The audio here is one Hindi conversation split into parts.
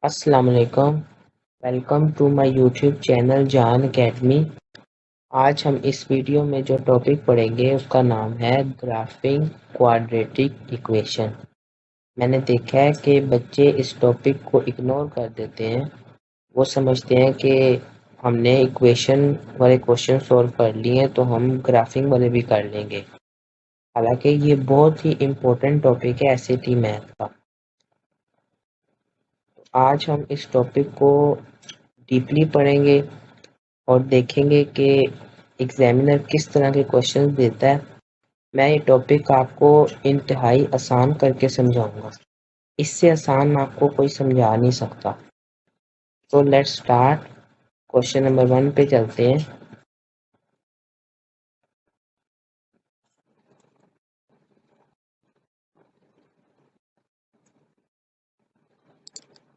अस्सलाम वालेकुम। Welcome to my YouTube channel Jaan Academy. आज हम इस वीडियो में जो टॉपिक पढ़ेंगे उसका नाम है ग्राफिंग क्वाड्रेटिक इक्वेशन। मैंने देखा है कि बच्चे इस टॉपिक को इग्नोर कर देते हैं। वो समझते हैं कि हमने इक्वेशन वाले क्वेश्चन सॉल्व कर लिए हैं तो हम ग्राफिंग वाले भी कर लेंगे। हालांकि ये बहुत ही इम्पोर्टेंट टॉपिक है एसएटी मैथ का। आज हम इस टॉपिक को डीपली पढ़ेंगे और देखेंगे कि एग्जामिनर किस तरह के क्वेश्चंस देता है। मैं ये टॉपिक आपको इंतहाई आसान करके समझाऊंगा। इससे आसान आपको कोई समझा नहीं सकता। तो लेट्स स्टार्ट। क्वेश्चन नंबर 1 पे चलते हैं।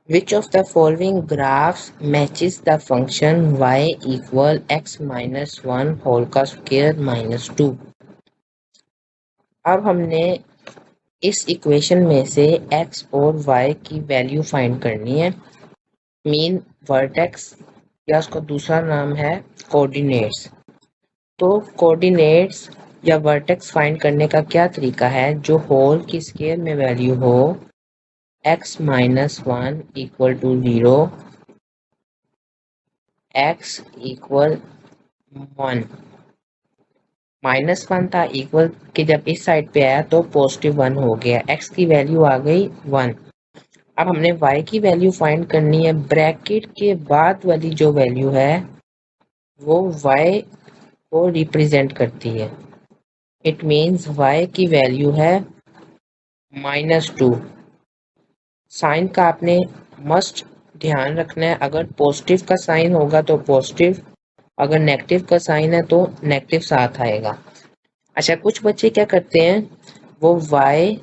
Which of the following graphs matches the function y equal x minus 1 whole का square minus 2। अब हमने इस इक्वेशन में से x और y की वैल्यू फाइंड करनी है। मीन वर्टेक्स या उसका दूसरा नाम है कोऑर्डिनेट्स। तो कोऑर्डिनेट्स या वर्टेक्स फाइंड करने का क्या तरीका है? जो होल की स्केयर में वैल्यू हो x minus 1 equal to 0, x equal 1, -1 था इक्वल के जब इस साइड पे आया तो +1 हो गया। x की वैल्यू आ गई 1। अब हमने y की वैल्यू फाइंड करनी है। ब्रैकेट के बाद वाली जो वैल्यू है वो y को रिप्रेजेंट करती है। इट मीन्स y की वैल्यू है -2। साइन का आपने मस्ट ध्यान रखना है। अगर पॉजिटिव का साइन होगा तो पॉजिटिव, अगर नेगेटिव का साइन है तो नेगेटिव साथ आएगा। अच्छा, कुछ बच्चे क्या करते हैं, वो y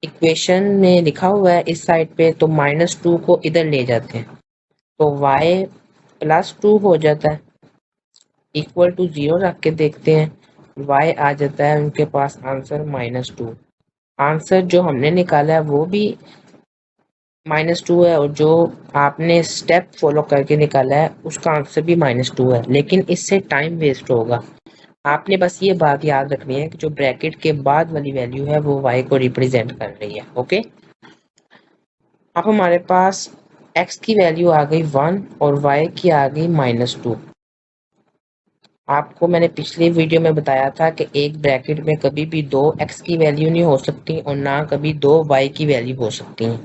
इक्वेशन में लिखा हुआ है इस साइड पे तो -2 को इधर ले जाते हैं तो y +2 हो जाता है। इक्वल टू 0 रख के देखते हैं, y आ जाता है उनके पास आंसर -2। आंसर जो हमने निकाला है वो भी -2 है और जो आपने स्टेप फॉलो करके निकाला है उसका आंसर भी -2 है, लेकिन इससे टाइम वेस्ट होगा। आपने बस ये बात याद रखनी है कि जो ब्रैकेट के बाद वाली वैल्यू है वो y को रिप्रेजेंट कर रही है। ओके, अब हमारे पास x की वैल्यू आ गई 1 और y की आ गई -2। आपको मैंने पिछले वीडियो में बताया था कि एक ब्रैकेट में कभी भी दो x की वैल्यू नहीं हो सकती और ना कभी दो y की वैल्यू हो सकती है।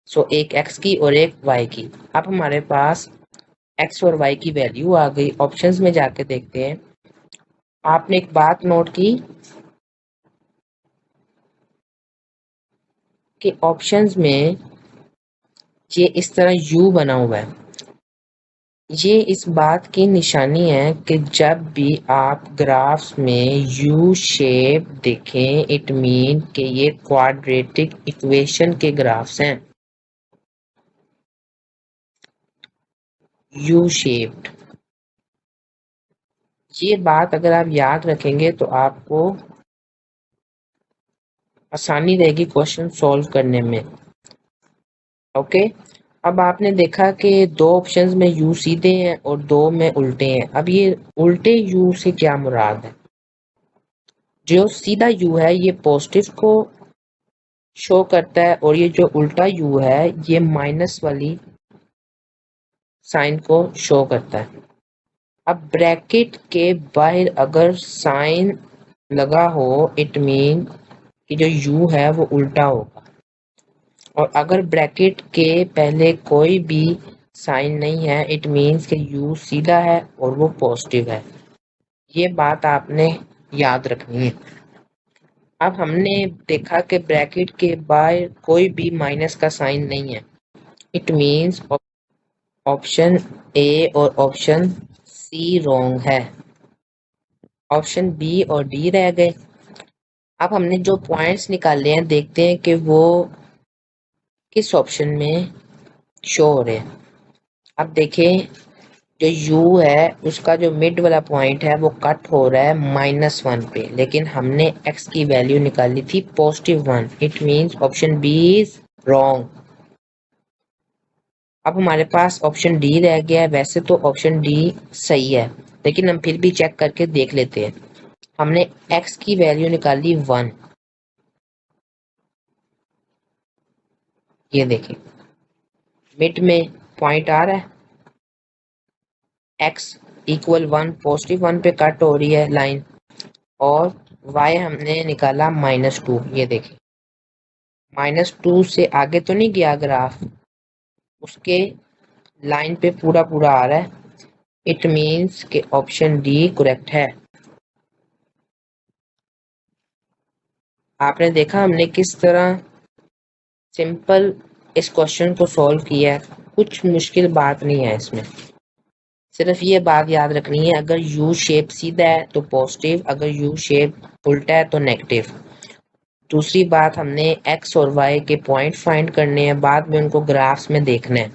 सो एक x की और एक y की। अब हमारे पास x और y की वैल्यू आ गई। ऑप्शंस में जाके देखते हैं। आपने एक बात नोट की कि ऑप्शंस में ये इस तरह u बना हुआ है। ये इस बात की निशानी है कि जब भी आप ग्राफ्स में यू शेप देखें इट मीन कि ये क्वाड्रेटिक इक्वेशन के ग्राफ्स हैं। यू शेप्ड, ये बात अगर आप याद रखेंगे तो आपको आसानी रहेगी क्वेश्चन सॉल्व करने में। ओके, अब आपने देखा कि दो ऑप्शंस में यू सीधे हैं और दो में उल्टे हैं। अब ये उल्टे यू से क्या मुराद है? जो सीधा यू है ये पॉजिटिव को शो करता है और ये जो उल्टा यू है ये माइनस वाली साइन को शो करता है। अब ब्रैकेट के बाहर अगर साइन लगा हो इट मीन कि जो यू है वो उल्टा होगा, और अगर ब्रैकेट के पहले कोई भी साइन नहीं है इट मीन्स कि यू सीधा है और वो पॉजिटिव है। ये बात आपने याद रखनी है। अब हमने देखा कि ब्रैकेट के बाहर कोई भी माइनस का साइन नहीं है। इट मीन्स ऑप्शन ए और ऑप्शन सी रॉन्ग है। ऑप्शन बी और डी रह गए। अब हमने जो पॉइंट्स निकाले हैं देखते हैं कि वो किस ऑप्शन में शो हो रहे हैं। अब देखें, जो यू है उसका जो मिड वाला पॉइंट है वो कट हो रहा है -1 पे, लेकिन हमने x की वैल्यू निकाली थी +1। It means option B is wrong. अब हमारे पास ऑप्शन डी रह गया है। वैसे तो ऑप्शन डी सही है, लेकिन हम फिर भी चेक करके देख लेते हैं। हमने x की वैल्यू निकाली 1, ये देखें मिड में पॉइंट आ रहा है, x इक्वल 1 पॉजिटिव 1 पे कट हो रही है लाइन, और y हमने निकाला -2। ये देखें -2 से आगे तो नहीं गया ग्राफ, उसके लाइन पे पूरा पूरा आ रहा है। इट मीन्स कि ऑप्शन डी करेक्ट है। आपने देखा हमने किस तरह सिंपल इस क्वेश्चन को सॉल्व किया है, कुछ मुश्किल बात नहीं है इसमें। सिर्फ ये बात याद रखनी है, अगर यू शेप सीधा है तो पॉजिटिव, अगर यू शेप उल्टा है तो नेगेटिव। दूसरी बात, हमने एक्स और वाई के पॉइंट फाइंड करने हैं, बाद में उनको ग्राफ्स में देखना है।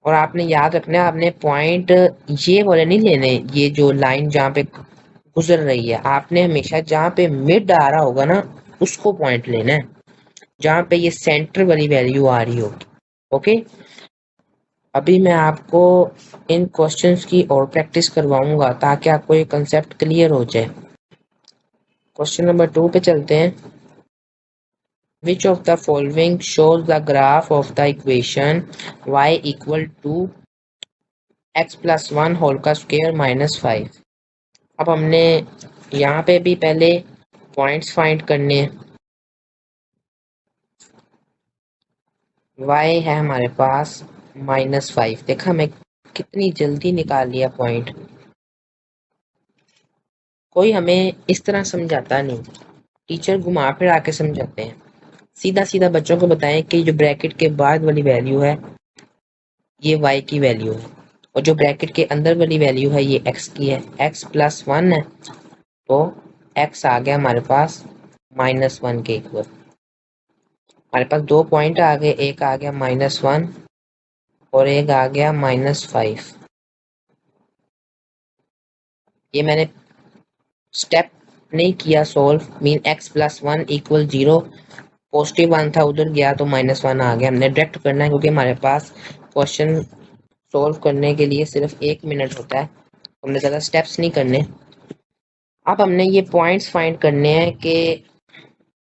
और आपने याद रखना है, आपने पॉइंट ये वाले नहीं लेने, ये जो लाइन जहाँ पे गुजर रही है, आपने हमेशा जहाँ पे मिड आ रहा होगा ना उसको पॉइंट लेना है, जहाँ पे ये सेंटर वाली वैल्यू आ रही होगी। ओके, अभी मैं आपको इन क्वेश्चंस की और प्रैक्टिस करवाऊंगा ताकि आपको ये कंसेप्ट क्लियर हो जाए। क्वेश्चन नंबर 2 पे चलते हैं। Which of the following shows the graph of the equation y equal to x plus 1 whole का स्क्वायर -5। अब हमने यहाँ पे भी पहले पॉइंट्स फाइंड करने हैं। y है हमारे पास -5, देखा मैं कितनी जल्दी निकाल लिया पॉइंट। कोई हमें इस तरह समझाता नहीं, टीचर घुमा फिरा के समझाते हैं। सीधा सीधा बच्चों को बताएं कि जो ब्रैकेट के बाद वाली वैल्यू है ये y की वैल्यू है, और जो ब्रैकेट के अंदर वाली वैल्यू है ये x की है। x प्लस 1 है तो x आ गया हमारे पास -1 के इक्वल। हमारे पास दो पॉइंट आ गए, एक आ गया -1 और एक आ गया -5। ये मैंने स्टेप नहीं किया solve, mean x plus 1 equal 0, positive 1 था उधर गया तो -1 आ गया। हमने डायरेक्ट करना है क्योंकि हमारे पास क्वेश्चन सोल्व करने के लिए सिर्फ 1 मिनट होता है, हमने ज़्यादा स्टेप्स नहीं करने। अब हमने ये पॉइंट्स फाइंड करने हैं कि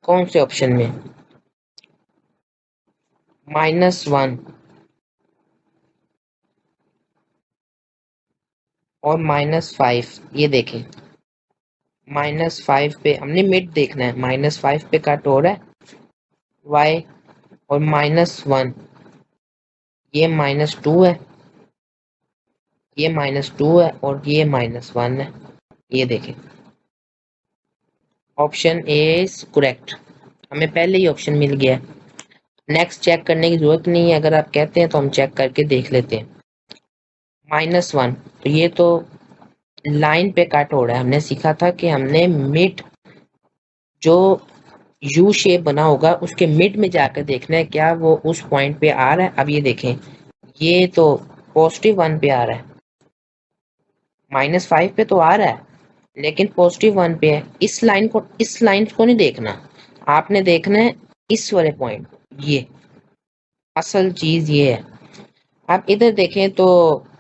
कौन से ऑप्शन में -1 और -5। ये देखें -5 पे हमने मिड देखना है, -5 पे कट हो रहा है y, और -1 ये -2 है, ये -2 है और ये -1 है। ये देखें ऑप्शन ए इज करेक्ट, हमें पहले ही ऑप्शन मिल गया है। नेक्स्ट चेक करने की जरूरत नहीं है, अगर आप कहते हैं तो हम चेक करके देख लेते हैं। -1 तो ये तो लाइन पे कट हो रहा है। हमने सीखा था कि हमने मिड जो यू शेप बना होगा उसके मिड में जाकर देखना है क्या वो उस पॉइंट पे आ रहा है। अब ये देखें ये तो +1 पे आ रहा है, -5 पे तो आ रहा है लेकिन +1 पे है। इस लाइन को नहीं देखना, आपने देखना है इस वाले पॉइंट को, ये असल चीज ये है। आप इधर देखें तो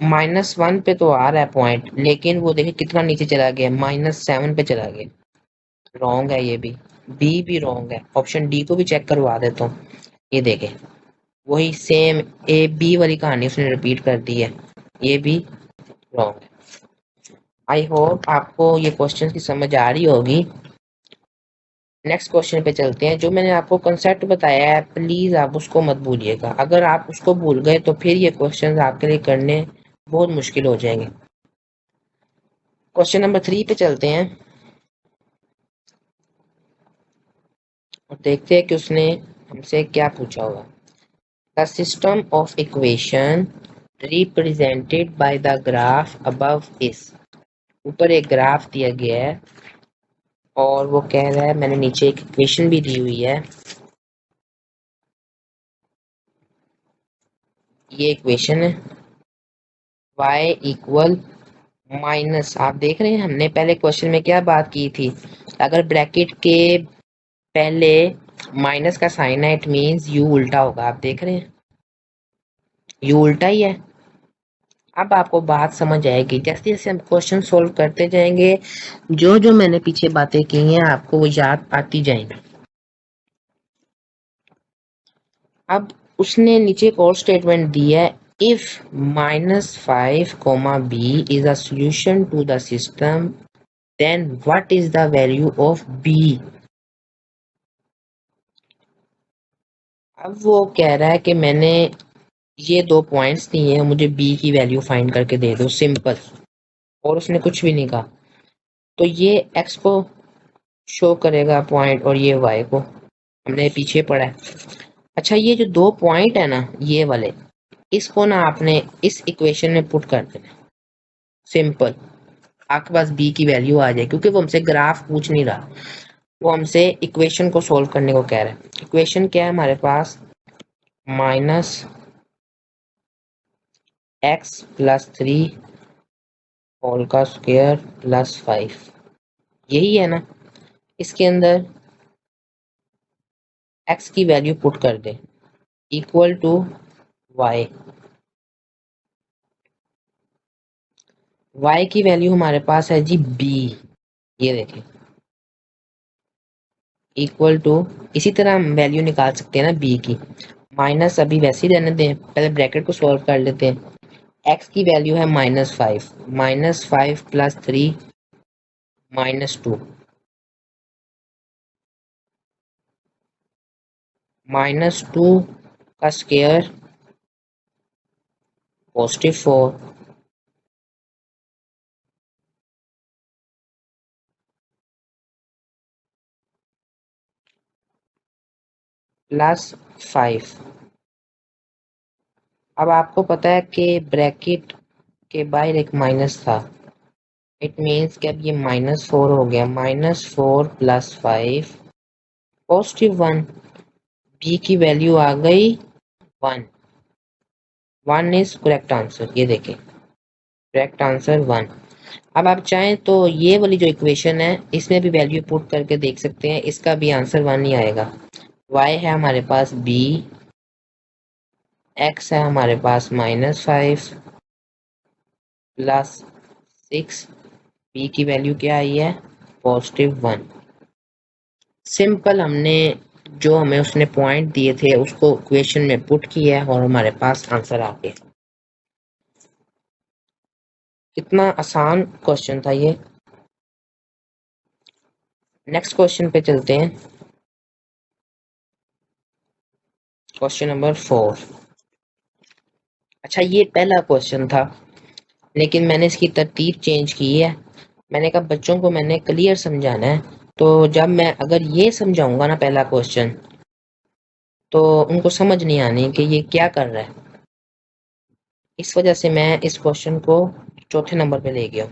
-1 पे तो आ रहा है पॉइंट, लेकिन वो देखें कितना नीचे चला गया, -7 पे चला गया। रॉन्ग है, ये भी बी भी रॉन्ग है। ऑप्शन डी को भी चेक करवा देता हूँ। ये देखें वही सेम ए बी वाली कहानी उसने रिपीट कर दी है, ये भी रॉन्ग है। आई होप आपको ये क्वेश्चन की समझ आ रही होगी। नेक्स्ट क्वेश्चन पे चलते हैं। जो मैंने आपको कंसेप्ट बताया है प्लीज आप उसको मत भूलिएगा, अगर आप उसको भूल गए तो फिर ये क्वेश्चन आपके लिए करने बहुत मुश्किल हो जाएंगे। क्वेश्चन नंबर 3 पे चलते हैं और देखते हैं कि उसने हमसे क्या पूछा होगा। The system of equation represented by the graph above is. ऊपर एक ग्राफ दिया गया है और वो कह रहा है, मैंने नीचे एक इक्वेशन भी दी हुई है। ये इक्वेशन है y इक्वल माइनस, आप देख रहे हैं हमने पहले क्वेश्चन में क्या बात की थी, अगर ब्रैकेट के पहले माइनस का साइन है इट मींस यू उल्टा होगा। आप देख रहे हैं यू उल्टा ही है। अब आपको बात समझ आएगी, जैसे जैसे हम क्वेश्चन सोल्व करते जाएंगे, जो जो मैंने पीछे बातें की हैं आपको वो याद आती जाएंगी। अब उसने नीचे एक और स्टेटमेंट दी है, if -5, b is a solution to the system, then what is the value of b। अब वो कह रहा है कि मैंने ये दो पॉइंट्स दिए हैं, मुझे b की वैल्यू फाइंड करके दे दो, सिंपल। और उसने कुछ भी नहीं कहा, तो ये x को शो करेगा पॉइंट और ये y को, हमने पीछे पढ़ा है। अच्छा, ये जो दो पॉइंट है ना ये वाले, इसको ना आपने इस इक्वेशन में पुट कर देना, सिंपल। आपके पास b की वैल्यू आ जाए, क्योंकि वो हमसे ग्राफ पूछ नहीं रहा, वो हमसे इक्वेशन को सोल्व करने को कह रहा है। इक्वेशन क्या है हमारे पास, -x+3 होल का स्क्वायर +5, यही है ना। इसके अंदर x की वैल्यू पुट कर दे इक्वल टू y। y की वैल्यू हमारे पास है जी b, ये देखें, इक्वल टू, इसी तरह हम वैल्यू निकाल सकते हैं ना b की। माइनस अभी वैसे ही रहने दें, पहले ब्रैकेट को सॉल्व कर लेते हैं। x की वैल्यू है -5, -5 + 3 -2, -2 का स्क्वायर +4, +5। अब आपको पता है कि ब्रैकेट के बाहर एक माइनस था, इट मीन्स कि अब ये -4 हो गया, -4 + 5 +1। b की वैल्यू आ गई 1, 1 इज करेक्ट आंसर, ये देखें करेक्ट आंसर 1। अब आप चाहें तो ये वाली जो इक्वेशन है इसमें भी वैल्यू पुट करके देख सकते हैं, इसका भी आंसर 1 ही आएगा। y है हमारे पास b, x है हमारे पास -5 +6, b की वैल्यू क्या आई है +1। सिंपल, हमने जो हमें उसने पॉइंट दिए थे उसको इक्वेशन में पुट किया है और हमारे पास आंसर आ गया। कितना आसान क्वेश्चन था ये। नेक्स्ट क्वेश्चन पे चलते हैं, क्वेश्चन नंबर 4। अच्छा, ये पहला क्वेश्चन था लेकिन मैंने इसकी तरतीब चेंज की है। मैंने कहा बच्चों को मैंने क्लियर समझाना है, तो जब मैं अगर ये समझाऊंगा ना पहला क्वेश्चन, तो उनको समझ नहीं आनी कि ये क्या कर रहा है। इस वजह से मैं इस क्वेश्चन को चौथे नंबर पे ले गया।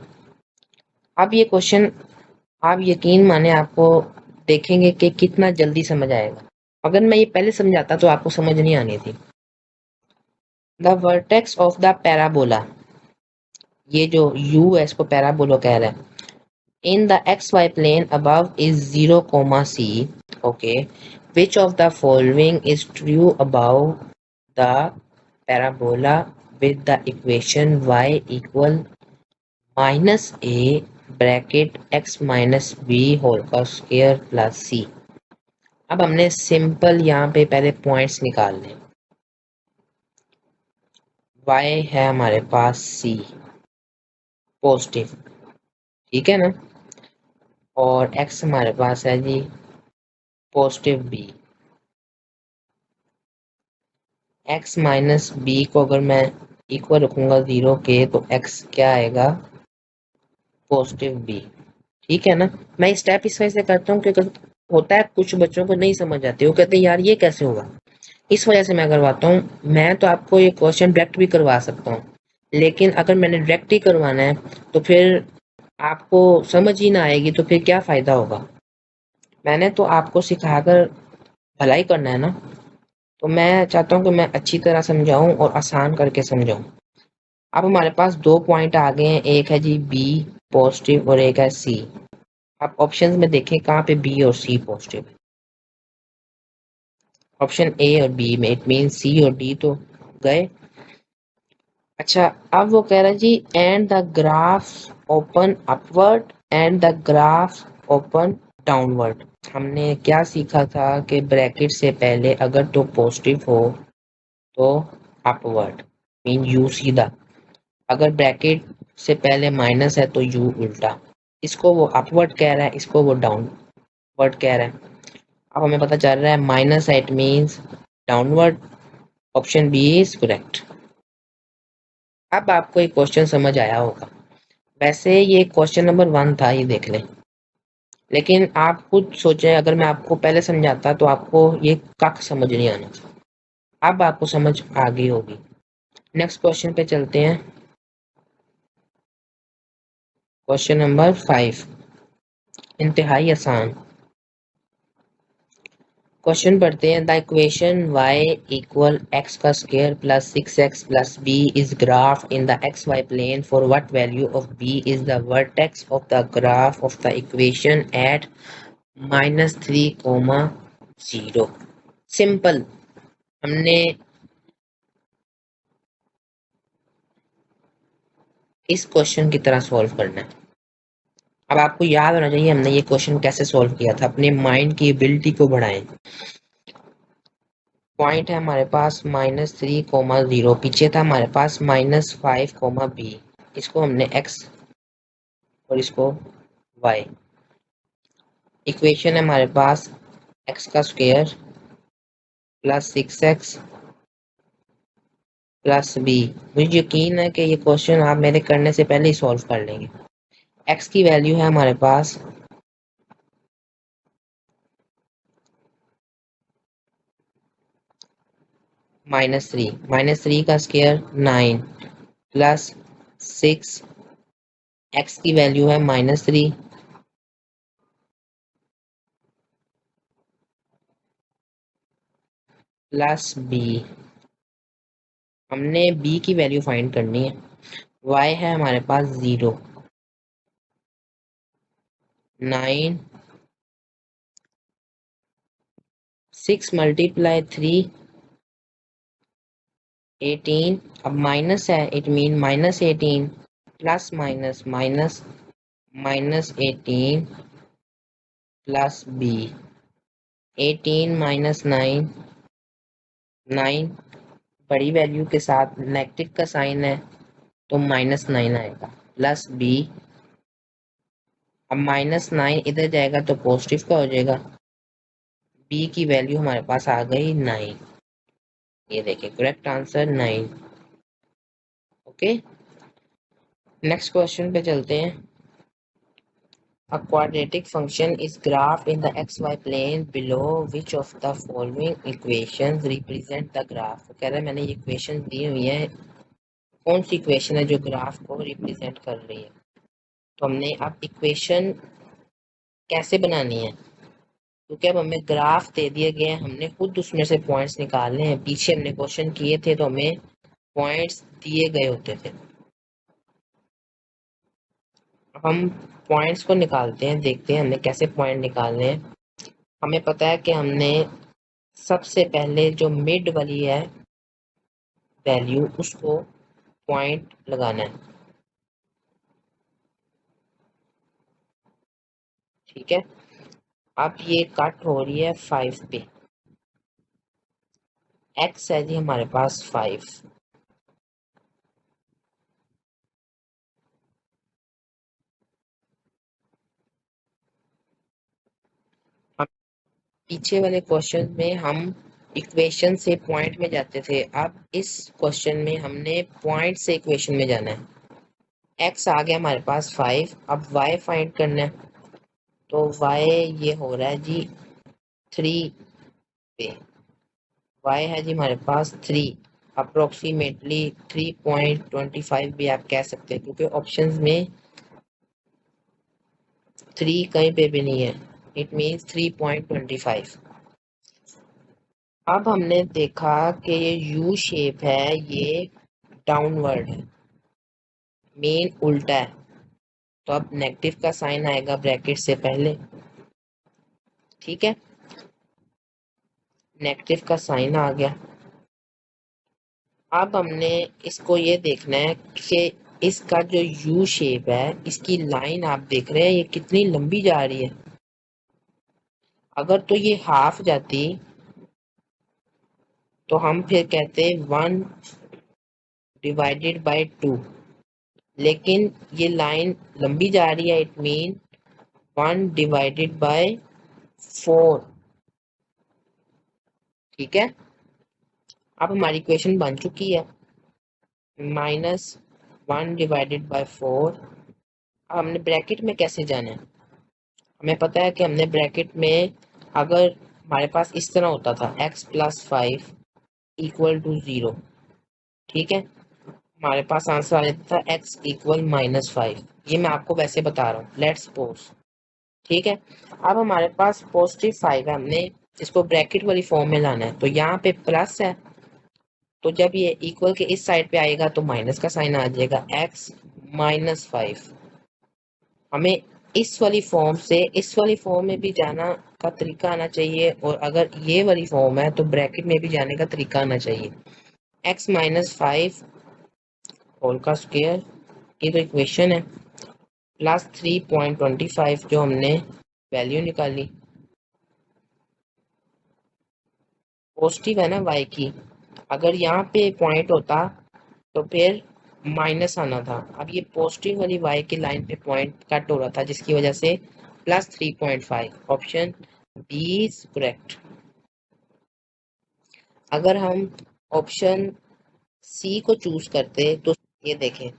अब ये क्वेश्चन आप यकीन माने आपको देखेंगे कि कितना जल्दी समझ आएगा। अगर मैं ये पहले समझाता तो आपको समझ नहीं आनी थी। The vertex of the parabola, ये जो u है इसको पैराबोला कह रहा है, in the xy plane above is 0, c, okay, which of the following is true about the parabola with the equation y equal -a bracket x minus b whole का square plus c। अब हमने सिंपल यहाँ पे पहले पॉइंट्स निकालने, y है हमारे पास c पॉजिटिव, ठीक है ना, और x हमारे पास है जी positive b। x minus B को अगर मैं इक्वल रखूंगा 0 के, तो x क्या आएगा पॉजिटिव b, ठीक है ना। मैं स्टेप इस वजह से करता हूँ क्योंकि होता है कुछ बच्चों को नहीं समझ आती, वो कहते हैं यार ये कैसे होगा, इस वजह से मैं करवाता हूँ। मैं तो आपको ये क्वेश्चन डायरेक्ट भी करवा सकता हूँ, लेकिन अगर मैंने डायरेक्ट ही करवाना है तो फिर आपको समझ ही ना आएगी, तो फिर क्या फायदा होगा। मैंने तो आपको सिखाकर भलाई करना है ना, तो मैं चाहता हूँ कि मैं अच्छी तरह समझाऊं और आसान करके समझाऊं। अब हमारे पास दो पॉइंट आ गए हैं, एक है जी बी पॉजिटिव और एक है सी। आप ऑप्शंस में देखें कहाँ पे बी और सी पॉजिटिव है, ऑप्शन ए और बी में, इट मीन सी और डी तो गए, अच्छा, अब वो कह रहा है जी and the graph open upward and the graph open downward. हमने क्या सीखा था कि ब्रैकेट से पहले अगर तो पॉजिटिव हो तो अपवर्ड मीन यू सीधा, अगर ब्रैकेट से पहले माइनस है तो यू उल्टा। इसको वो अपवर्ड कह रहा है, इसको वो डाउनवर्ड कह रहा है। अब हमें पता चल रहा है माइनस है it means downward, option B is correct. अब आपको एक क्वेश्चन समझ आया होगा। वैसे ये क्वेश्चन नंबर 1 था, ये देख लें, लेकिन आप खुद सोचें अगर मैं आपको पहले समझाता तो आपको ये कख समझ नहीं आना था। अब आपको समझ आ गई होगी। नेक्स्ट क्वेश्चन पे चलते हैं। क्वेश्चन नंबर 5 इंतहाई आसान क्वेश्चन पढ़ते हैं। The equation y equal x का square plus 6x plus b is graph in the xy plane for what value of b is the vertex of the graph of the equation at -3, 0। Simple, हमने इस क्वेश्चन की तरह सॉल्व करना है। अब आपको याद होना चाहिए हमने ये क्वेश्चन कैसे सॉल्व किया था। अपने माइंड की एबिलिटी को बढ़ाएं। पॉइंट है हमारे पास -3, 0, पीछे था हमारे पास -5, b। इसको हमने x और इसको y। इक्वेशन है हमारे पास x का square plus 6x plus b। मुझे यकीन है कि ये क्वेश्चन आप मेरे करने से पहले ही सॉल्व कर लेंगे। x की वैल्यू है हमारे पास -3 का स्क्वायर 9 प्लस 6, x की वैल्यू है -3 प्लस b। हमने b की वैल्यू फाइंड करनी है। y है हमारे पास 0, 9, 6 मल्टीप्लाई 3, 18। अब माइनस है it mean -18 plus minus minus -18 plus b। 18 minus 9, 9 बड़ी वैल्यू के साथ नेगेटिव का साइन है तो -9 आएगा प्लस b। अब -9 इधर जाएगा तो पॉजिटिव का हो जाएगा। b की वैल्यू हमारे पास आ गई 9। ये देखिए correct answer 9। Okay, next question पे चलते हैं। A quadratic function is graphed in the xy plane below which of the following equations represent the graph। कह रहा है मैंने ये इक्वेशन दी हुई है, कौन सी इक्वेशन है जो ग्राफ को रिप्रेजेंट कर रही है। तो हमने अब इक्वेशन कैसे बनानी है, क्योंकि अब हमें ग्राफ दे दिए गए हैं, हमने खुद उसमें से पॉइंट्स निकालने हैं। पीछे हमने क्वेश्चन किए थे तो हमें पॉइंट्स दिए गए होते थे। अब हम पॉइंट्स को निकालते हैं, देखते हैं हमने कैसे पॉइंट निकालने हैं। हमें पता है कि हमने सबसे पहले जो मिड वाली है वैल्यू उसको पॉइंट लगाना है। ठीक है, अब ये कट हो रही है 5 पे। x है जी हमारे पास 5। हम पीछे वाले क्वेश्चन में हम इक्वेशन से पॉइंट में जाते थे, अब इस क्वेश्चन में हमने पॉइंट से इक्वेशन में जाना है। x आ गया हमारे पास 5। अब y फाइंड करना है, तो y ये हो रहा है जी 3 पे। y है जी हमारे पास 3, अप्रोक्सीमेटली 3.25 भी आप कह सकते हैं, क्योंकि ऑप्शंस में 3 कहीं पे भी नहीं है। It means 3.25। अब हमने देखा कि ये यू शेप है, ये डाउनवर्ड है, मेन उल्टा है, तो अब नेगेटिव का साइन आएगा ब्रैकेट से पहले। ठीक है, नेगेटिव का साइन आ गया। अब हमने इसको ये देखना है कि इसका जो यू शेप है, इसकी लाइन आप देख रहे हैं ये कितनी लंबी जा रही है। अगर तो ये हाफ जाती तो हम फिर कहते 1/2, लेकिन ये लाइन लंबी जा रही है, इट मीन 1/4। ठीक है, अब हमारी इक्वेशन बन चुकी है -1/4। अब हमने ब्रैकेट में कैसे जाना है, हमें पता है कि हमने ब्रैकेट में अगर हमारे पास इस तरह होता था x+5 = 0, ठीक है, हमारे पास आंसर आ जाता था x = -5। ये मैं आपको वैसे बता रहा हूँ, लेट्स सपोज। ठीक है, अब हमारे पास +5 है, हमने इसको ब्रैकेट वाली फॉर्म में लाना है, तो यहाँ पे प्लस है, तो जब ये इक्वल के इस साइड पे आएगा तो माइनस का साइन आ जाएगा, x-5। हमें इस वाली फॉर्म से इस वाली फॉर्म में भी जाना का तरीका आना चाहिए, और अगर ये वाली फॉर्म है तो ब्रैकेट में भी जाने का तरीका आना चाहिए। x-5 होल का स्क्वायर, ये तो इक्वेशन है, +3.25 जो हमने वैल्यू निकाली, पॉजिटिव है ना y की। अगर यहाँ पे पॉइंट होता तो फिर माइनस आना था, अब ये पॉजिटिव वाली y की लाइन पे पॉइंट कट हो रहा था, जिसकी वजह से +3.5। Option B is correct. अगर हम ऑप्शन सी को चूज करते तो ये देखें,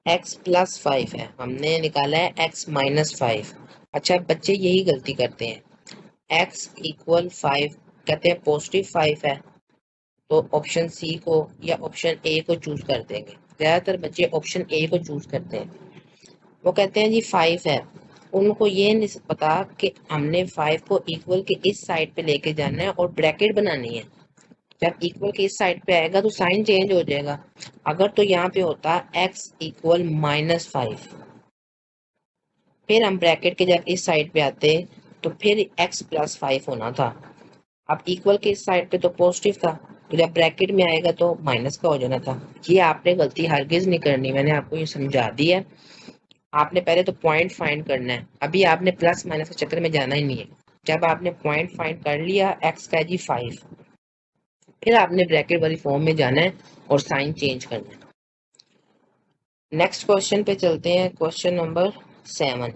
x+5 है, हमने निकाला है x-5। अच्छा, बच्चे यही गलती करते हैं, x = 5 कहते हैं पॉजिटिव 5 है, तो ऑप्शन सी को या ऑप्शन ए को चूज कर देंगे। ज्यादातर बच्चे ऑप्शन ए को चूज करते हैं, वो कहते हैं जी 5 है, उनको ये नहीं पता कि हमने 5 को इक्वल के इस साइड पे लेके जाना है और ब्रैकेट बनानी है। जब इक्वल के इस साइड पे आएगा तो साइन चेंज हो जाएगा। अगर तो यहाँ पे होता x = -5, फिर हम ब्रैकेट के जब इस साइड पे आते तो फिर x+5 होना था। अब इक्वल के इस साइड पे तो पॉजिटिव था, तो जब ब्रैकेट में आएगा तो माइनस का हो जाना था। ये आपने गलती हरगिज नहीं करनी, मैंने आपको ये समझा दी है। आपने पहले तो पॉइंट फाइंड करना है, अभी आपने प्लस माइनस के चक्कर में जाना ही नहीं है। जब आपने पॉइंट फाइंड कर लिया x का जी 5, फिर आपने ब्रैकेट वाली फॉर्म में जाना है और साइन चेंज करना है। नेक्स्ट क्वेश्चन पे चलते हैं, क्वेश्चन नंबर 7।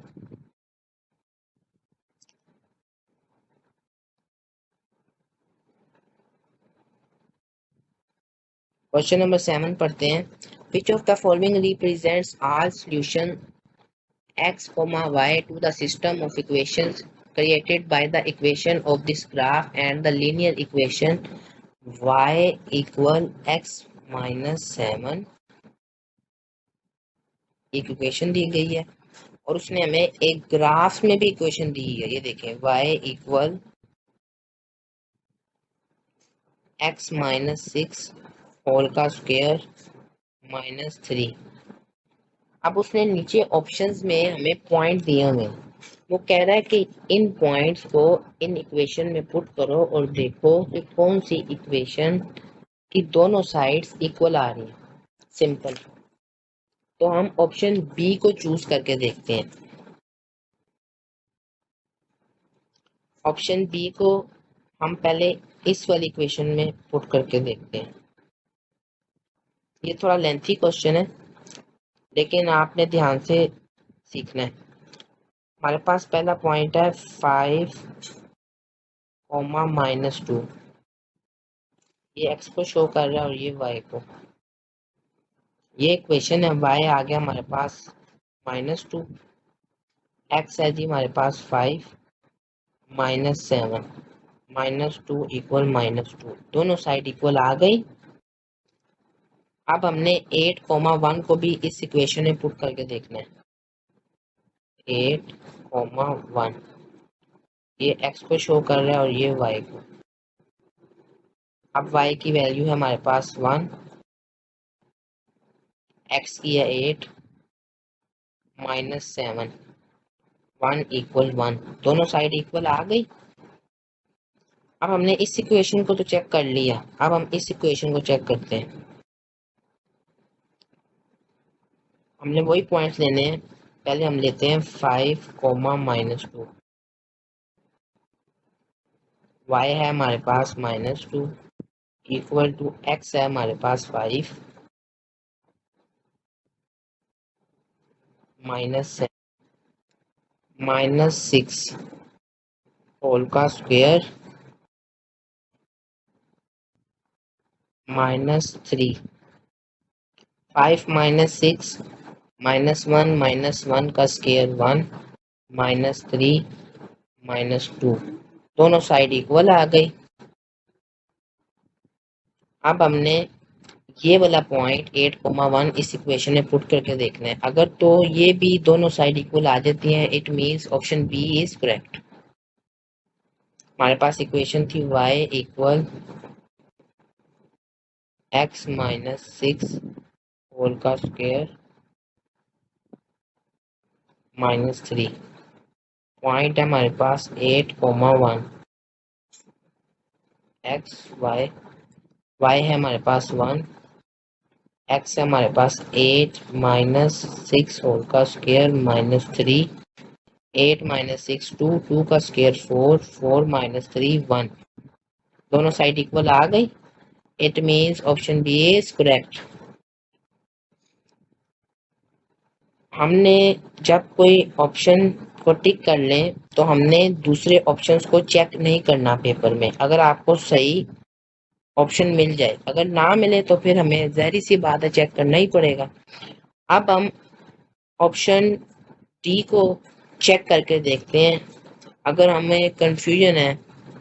क्वेश्चन नंबर 7 पढ़ते हैं। Which of the following represents all solution x, y to the system of equations created by the equation of this graph and the linear equation y = x-7। एक इक्वेशन दी गई है और उसने हमें एक ग्राफ में भी इक्वेशन दी है, ये देखें y = x-6 होल का स्क्वायर -3। अब उसने नीचे ऑप्शंस में हमें पॉइंट दिए हुए, वो कह रहा है कि इन पॉइंट्स को इन इक्वेशन में पुट करो और देखो कि कौन सी इक्वेशन की दोनों साइड्स इक्वल आ रही है। सिंपल, तो हम ऑप्शन बी को चूज करके देखते हैं। ऑप्शन बी को हम पहले इस वाली इक्वेशन में पुट करके देखते हैं। ये थोड़ा लेंथी क्वेश्चन है, लेकिन आपने ध्यान से सीखना है। हमारे पास पहला पॉइंट है 5, -2, ये x को शो कर रहा है और ये y को। ये इक्वेशन है, y आ गया हमारे पास -2, x है जी हमारे पास 5, -7, -2 = -2, दोनों साइड इक्वल आ गई। अब हमने 8, 1 को भी इस इक्वेशन में पुट करके देखना है। 8, 1, ये x को शो कर रहा है और ये y को। अब y की वैल्यू है हमारे पास 1, x की है 8, -7, 1 = 1, दोनों साइड इक्वल आ गई। अब हमने इस इक्वेशन को तो चेक कर लिया, अब हम इस इक्वेशन को चेक करते हैं। हमने वही पॉइंट्स लेने हैं। पहले हम लेते हैं 5 कोमा -2, y है हमारे पास -2 इक्वल टू x है हमारे पास 5 -6 होल का स्क्वायर -3, 5 -6 -1 का स्क्वायर 1 -3 -2, दोनों साइड इक्वल आ गई। अब हमने ये वाला पॉइंट 8,1 इस इक्वेशन में पुट करके देखना है। अगर तो ये भी दोनों साइड इक्वल आ जाती हैं, it means option B is correct. हमारे पास इक्वेशन थी y इक्वल x -6 होल का स्क्वायर -3, पॉइंट है हमारे पास 8,1, x y है हमारे पास 1, x है हमारे पास 8 -6 होल का स्क्वायर -3, 8 -6 2 का स्क्वायर 4 4 -3 1, दोनों साइड इक्वल आ गई। It means option B is correct. हमने जब कोई ऑप्शन को टिक कर लें तो हमने दूसरे ऑप्शंस को चेक नहीं करना पेपर में। अगर आपको सही ऑप्शन मिल जाए, अगर ना मिले तो फिर हमें ज़ाहिर सी बात है चेक करना ही पड़ेगा। अब हम ऑप्शन डी को चेक करके देखते हैं। अगर हमें कंफ्यूजन है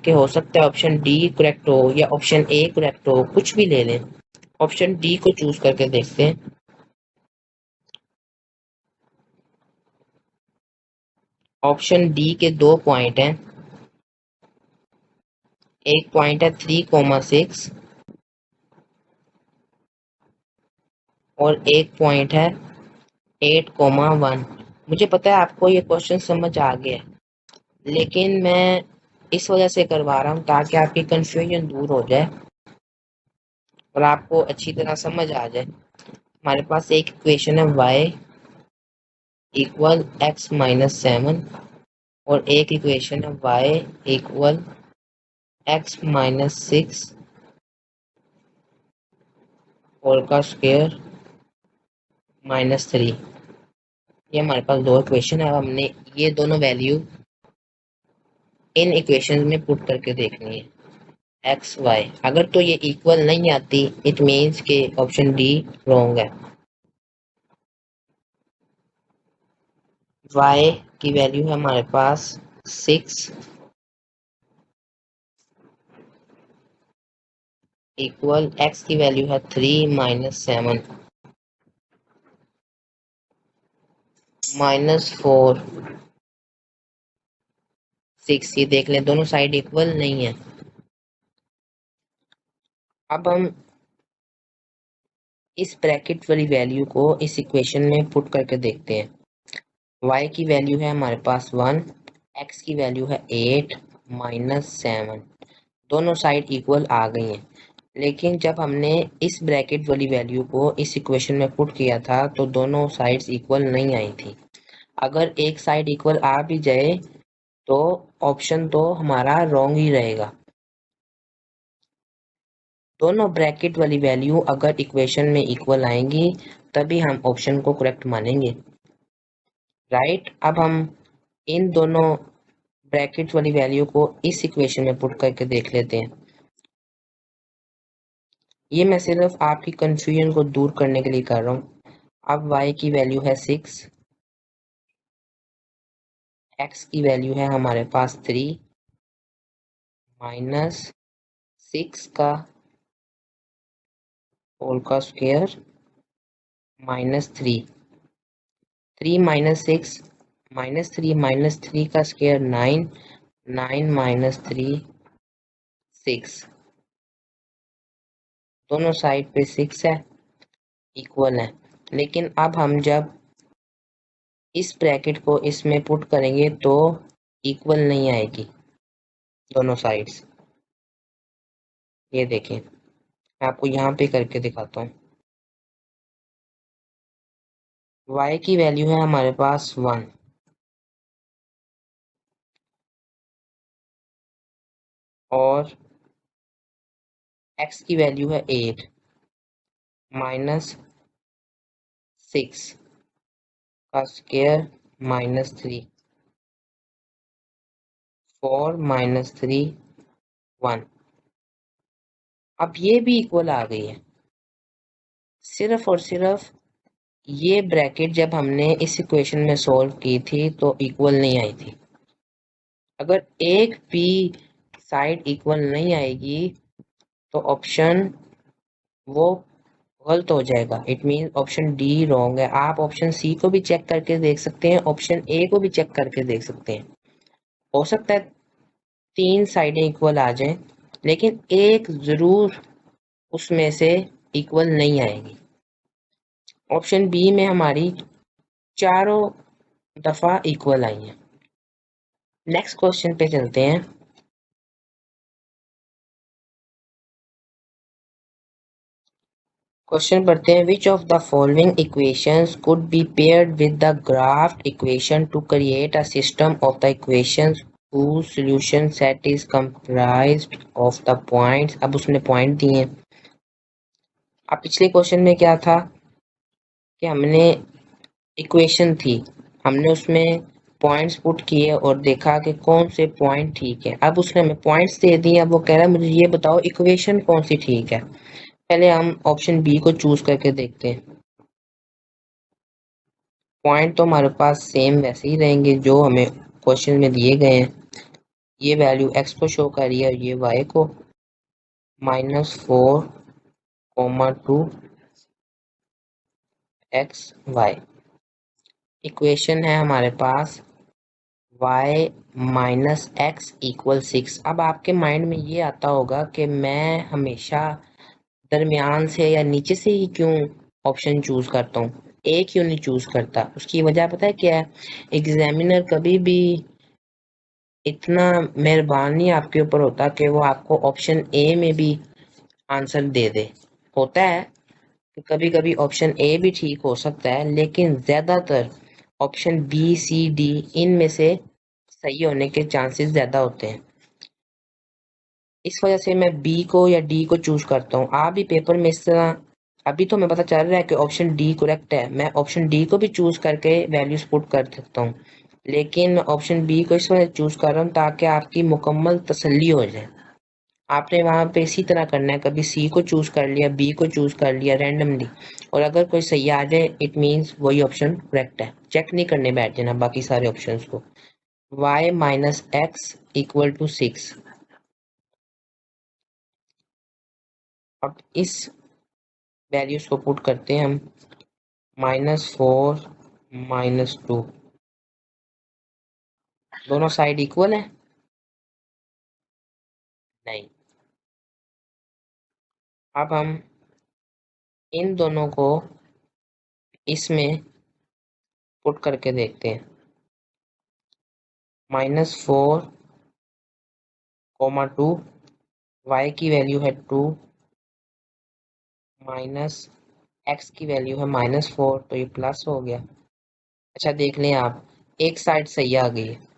कि हो सकता है ऑप्शन डी करेक्ट हो या ऑप्शन ए करेक्ट हो, कुछ भी ले लें, ऑप्शन डी को चूज करके देखते हैं। ऑप्शन डी के दो पॉइंट हैं, एक पॉइंट है 3,6 और एक पॉइंट है 8,1। मुझे पता है आपको ये क्वेश्चन समझ आ गया है, लेकिन मैं इस वजह से करवा रहा हूँ ताकि आपकी कंफ्यूजन दूर हो जाए और आपको अच्छी तरह समझ आ जाए। हमारे पास एक इक्वेशन है y इक्वल x -7 और एक इक्वेशन है y इक्वल x -6 होल का स्क्वायर -3। ये हमारे पास दो इक्वेशन है। अब हमने ये दोनों वैल्यू इन इक्वेशन में पुट करके देखनी है एक्स वाई। अगर तो ये इक्वल नहीं आती, इट मीन्स के ऑप्शन डी रॉन्ग है। y की वैल्यू है हमारे पास 6 इक्वल x की वैल्यू है 3 -7 -4 6। ये देख लें दोनों साइड इक्वल नहीं है। अब हम इस ब्रैकेट वाली वैल्यू को इस इक्वेशन में पुट करके देखते हैं। y की वैल्यू है हमारे पास 1, x की वैल्यू है 8 -7, दोनों साइड इक्वल आ गई हैं। लेकिन जब हमने इस ब्रैकेट वाली वैल्यू को इस इक्वेशन में पुट किया था तो दोनों साइड्स इक्वल नहीं आई थी। अगर एक साइड इक्वल आ भी जाए तो ऑप्शन तो हमारा रॉन्ग ही रहेगा। दोनों ब्रैकेट वाली वैल्यू अगर इक्वेशन में इक्वल आएंगी तभी हम ऑप्शन को करेक्ट मानेंगे, राइट। अब हम इन दोनों ब्रैकेट वाली वैल्यू को इस इक्वेशन में पुट करके देख लेते हैं। ये मैं सिर्फ आपकी कंफ्यूजन को दूर करने के लिए कर रहा हूँ। अब y की वैल्यू है 6, x की वैल्यू है हमारे पास 3 -6 का होल का स्क्वायर -3, 3 -6 -3 का स्क्वायर 9 9 -3 6, दोनों साइड पे 6 है, इक्वल है। लेकिन अब हम जब इस ब्रैकेट को इसमें पुट करेंगे तो इक्वल नहीं आएगी दोनों साइड्स। ये देखें, मैं आपको यहाँ पे करके दिखाता हूँ। y की वैल्यू है हमारे पास 1 और x की वैल्यू है 8 माइनस 6 का स्क्वायर माइनस 3 4 माइनस 3 1। अब ये भी इक्वल आ गई है, सिर्फ और सिर्फ ये ब्रैकेट जब हमने इस इक्वेशन में सॉल्व की थी तो इक्वल नहीं आई थी। अगर एक भी साइड इक्वल नहीं आएगी तो ऑप्शन वो गलत हो जाएगा। It mean option D wrong है। आप ऑप्शन सी को भी चेक करके देख सकते हैं, ऑप्शन ए को भी चेक करके देख सकते हैं। हो सकता है 3 साइडें इक्वल आ जाएं, लेकिन एक जरूर उसमें से इक्वल नहीं आएगी। ऑप्शन बी में हमारी चारों दफा इक्वल आई है। नेक्स्ट क्वेश्चन पे चलते हैं। क्वेश्चन पढ़ते हैं। Which of the following equations could be paired with the graphed equation to create a system of the equations whose solution set is comprised of the points। अब उसने पॉइंट दिए हैं। अब पिछले क्वेश्चन में क्या था कि हमने इक्वेशन थी, हमने उसमें पॉइंट्स पुट किए और देखा कि कौन से पॉइंट ठीक है। अब उसने हमें पॉइंट्स दे दिए, अब वो कह रहा है मुझे ये बताओ इक्वेशन कौन सी ठीक है। पहले हम ऑप्शन बी को चूज करके देखते हैं। पॉइंट तो हमारे पास सेम वैसे ही रहेंगे जो हमें क्वेश्चन में दिए गए हैं। ये वैल्यू एक्स को शो कर रही है और ये वाई को। -4, 2 एक्स वाई। इक्वेशन है हमारे पास y माइनस एक्स इक्वल 6। अब आपके माइंड में ये आता होगा कि मैं हमेशा दरमियान से या नीचे से ही क्यों ऑप्शन चूज करता हूँ, ए क्यों नहीं चूज करता। उसकी वजह पता है क्या है? एग्जामिनर कभी भी इतना मेहरबान नहीं आपके ऊपर होता कि वो आपको ऑप्शन ए में भी आंसर दे दे। होता है कि कभी कभी ऑप्शन ए भी ठीक हो सकता है, लेकिन ज्यादातर ऑप्शन बी सी डी इनमें से सही होने के चांसेस ज्यादा होते हैं। इस वजह से मैं बी को या डी को चूज करता हूँ। आप भी पेपर में इस तरह, अभी तो हमें पता चल रहा है कि ऑप्शन डी करेक्ट है, मैं ऑप्शन डी को भी चूज करके वैल्यूज पुट कर सकता हूँ, लेकिन मैं ऑप्शन बी को इस वजह चूज कर रहा हूँ ताकि आपकी मुकम्मल तसल्ली हो जाए। आपने वहां पे इसी तरह करना है, कभी सी को चूज कर लिया, बी को चूज कर लिया रैंडमली, और अगर कोई सही आ जाए इट मीन्स वही ऑप्शन करेक्ट है। चेक नहीं करने बैठ जाना बाकी सारे ऑप्शंस को। y minus x equal to 6। अब इस वैल्यूज को पुट करते हैं हम। -4 -2 दोनों साइड इक्वल है? नहीं। अब हम इन दोनों को इसमें पुट करके देखते हैं। -4, 2 y की वैल्यू है 2 माइनस एक्स की वैल्यू है -4, तो ये प्लस हो गया। अच्छा देख लें आप, एक साइड सही आ गई है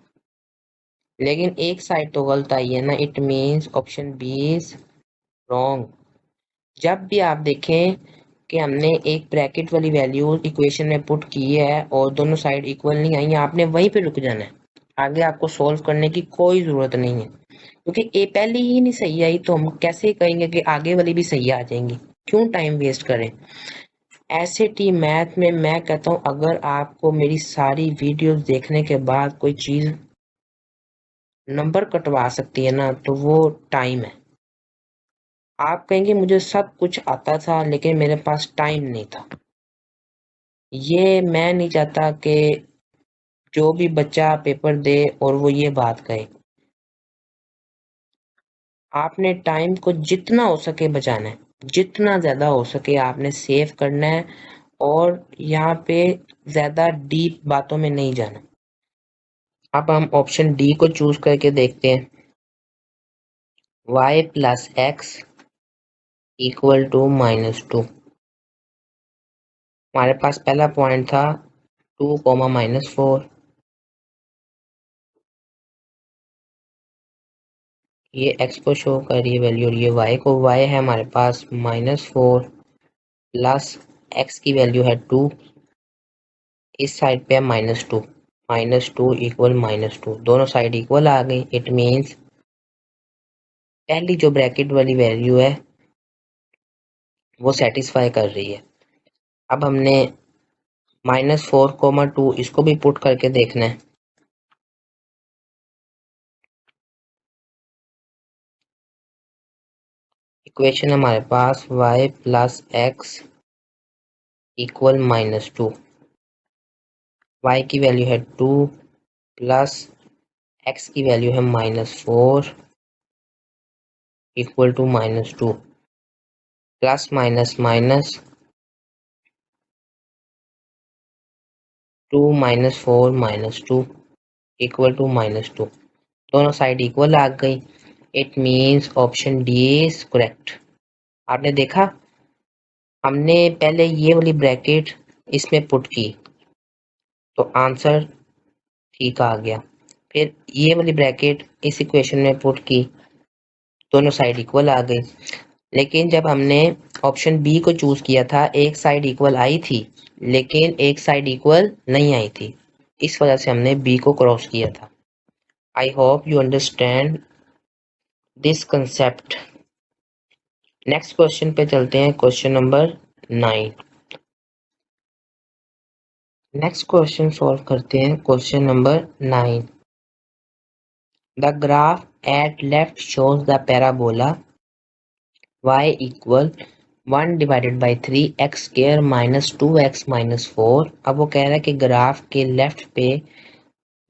लेकिन एक साइड तो गलत आई है ना, it means option B is wrong. जब भी आप देखें कि हमने एक ब्रैकेट वाली वैल्यू इक्वेशन में पुट की है और दोनों साइड इक्वल नहीं आई, आपने वहीं पे रुक जाना है। आगे आपको सॉल्व करने की कोई जरूरत नहीं है, क्योंकि ए पहले ही नहीं सही आई तो हम कैसे कहेंगे कि आगे वाली भी सही आ जाएंगी। क्यों टाइम वेस्ट करें। ऐसे टी मैथ में मैं कहता हूँ अगर आपको मेरी सारी वीडियोस देखने के बाद कोई चीज नंबर कटवा सकती है ना, तो वो टाइम है। आप कहेंगे मुझे सब कुछ आता था लेकिन मेरे पास टाइम नहीं था। ये मैं नहीं चाहता कि जो भी बच्चा पेपर दे और वो ये बात कहे। आपने टाइम को जितना हो सके बचाना है, जितना ज्यादा हो सके आपने सेव करना है, और यहाँ पे ज्यादा डीप बातों में नहीं जाना। अब हम ऑप्शन डी को चूज करके देखते हैं। y plus x equal to -2। हमारे पास पहला पॉइंट था 2, -4। ये x को शो कर रही है वैल्यू और ये y को। y है हमारे पास -4 प्लस x की वैल्यू है 2, इस साइड पे है -2। -2 इक्वल -2, दोनों साइड इक्वल आ गई। इट मीन्स पहली जो ब्रैकेट वाली वैल्यू है वो सेटिस्फाई कर रही है। अब हमने -4, 2 इसको भी पुट करके देखना है। इक्वेशन हमारे पास y plus x equal -2। y की वैल्यू है 2 प्लस x की वैल्यू है -4 equal to -2। Plus minus minus 2 -4 -2 equal to -2। दोनों साइड इक्वल आ गई। It means option D is correct. आपने देखा, हमने पहले ये वाली ब्रैकेट इसमें पुट की तो आंसर ठीक आ गया। फिर ये वाली ब्रैकेट इस इक्वेशन में पुट की, दोनों साइड इक्वल आ गई। लेकिन जब हमने ऑप्शन बी को चूज किया था, एक साइड इक्वल आई थी लेकिन एक साइड इक्वल नहीं आई थी, इस वजह से हमने बी को क्रॉस किया था। I hope you understand this concept. Next question पे चलते हैं, question number 9। Next question solve करते हैं, question number 9। The graph at left shows the parabola y equal 1 divided by 3x square minus 2x minus 4। अब वो कह रहा है कि ग्राफ के लेफ्ट पे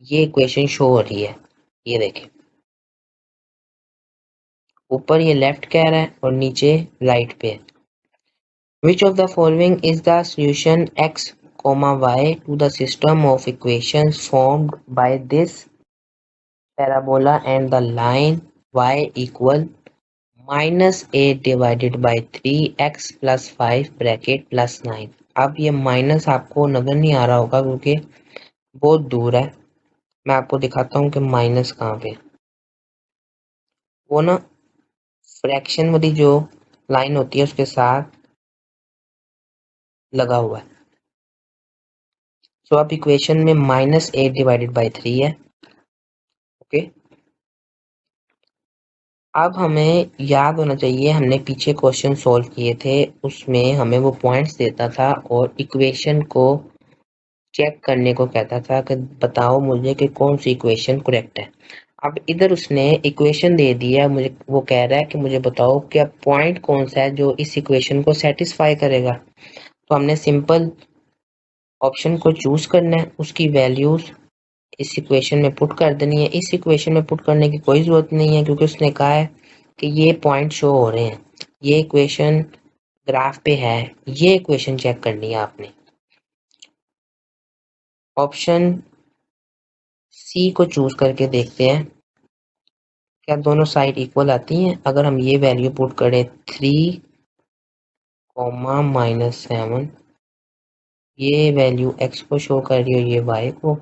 ये इक्वेशन शो हो रही है। ये देखें, ऊपर ये लेफ्ट कह रहा है और नीचे राइट पे है। Which of the following is the solution x, y to the system of equations formed by this parabola and the line y equal -8 divided by 3x plus 5 bracket plus 9। अब ये माइनस आपको नजर नहीं आ रहा होगा क्योंकि बहुत दूर है। मैं आपको दिखाता हूँ कि माइनस कहाँ पे। वो ना फ्रैक्शन वाली जो लाइन होती है उसके साथ लगा हुआ है। सो अब इक्वेशन में -8 डिवाइडेड बाई 3 है। ओके, अब हमें याद होना चाहिए, हमने पीछे क्वेश्चन सॉल्व किए थे, उसमें हमें वो पॉइंट्स देता था और इक्वेशन को चेक करने को कहता था कि बताओ मुझे कि कौन सी इक्वेशन करेक्ट है। अब इधर उसने इक्वेशन दे दिया, मुझे वो कह रहा है कि मुझे बताओ क्या पॉइंट कौन सा है जो इस इक्वेशन को सेटिस्फाई करेगा। तो हमने सिंपल ऑप्शन को चूज करना है, उसकी वैल्यूज इस इक्वेशन में पुट कर देनी है। इस इक्वेशन में पुट करने की कोई जरूरत नहीं है क्योंकि उसने कहा है कि ये पॉइंट शो हो रहे हैं, ये इक्वेशन ग्राफ पे है, ये इक्वेशन चेक करनी है आपने। ऑप्शन सी को चूज करके देखते हैं क्या दोनों साइड इक्वल आती हैं। अगर हम ये वैल्यू पुट करें 3, -7, ये वैल्यू x को शो कर रही है, ये y को।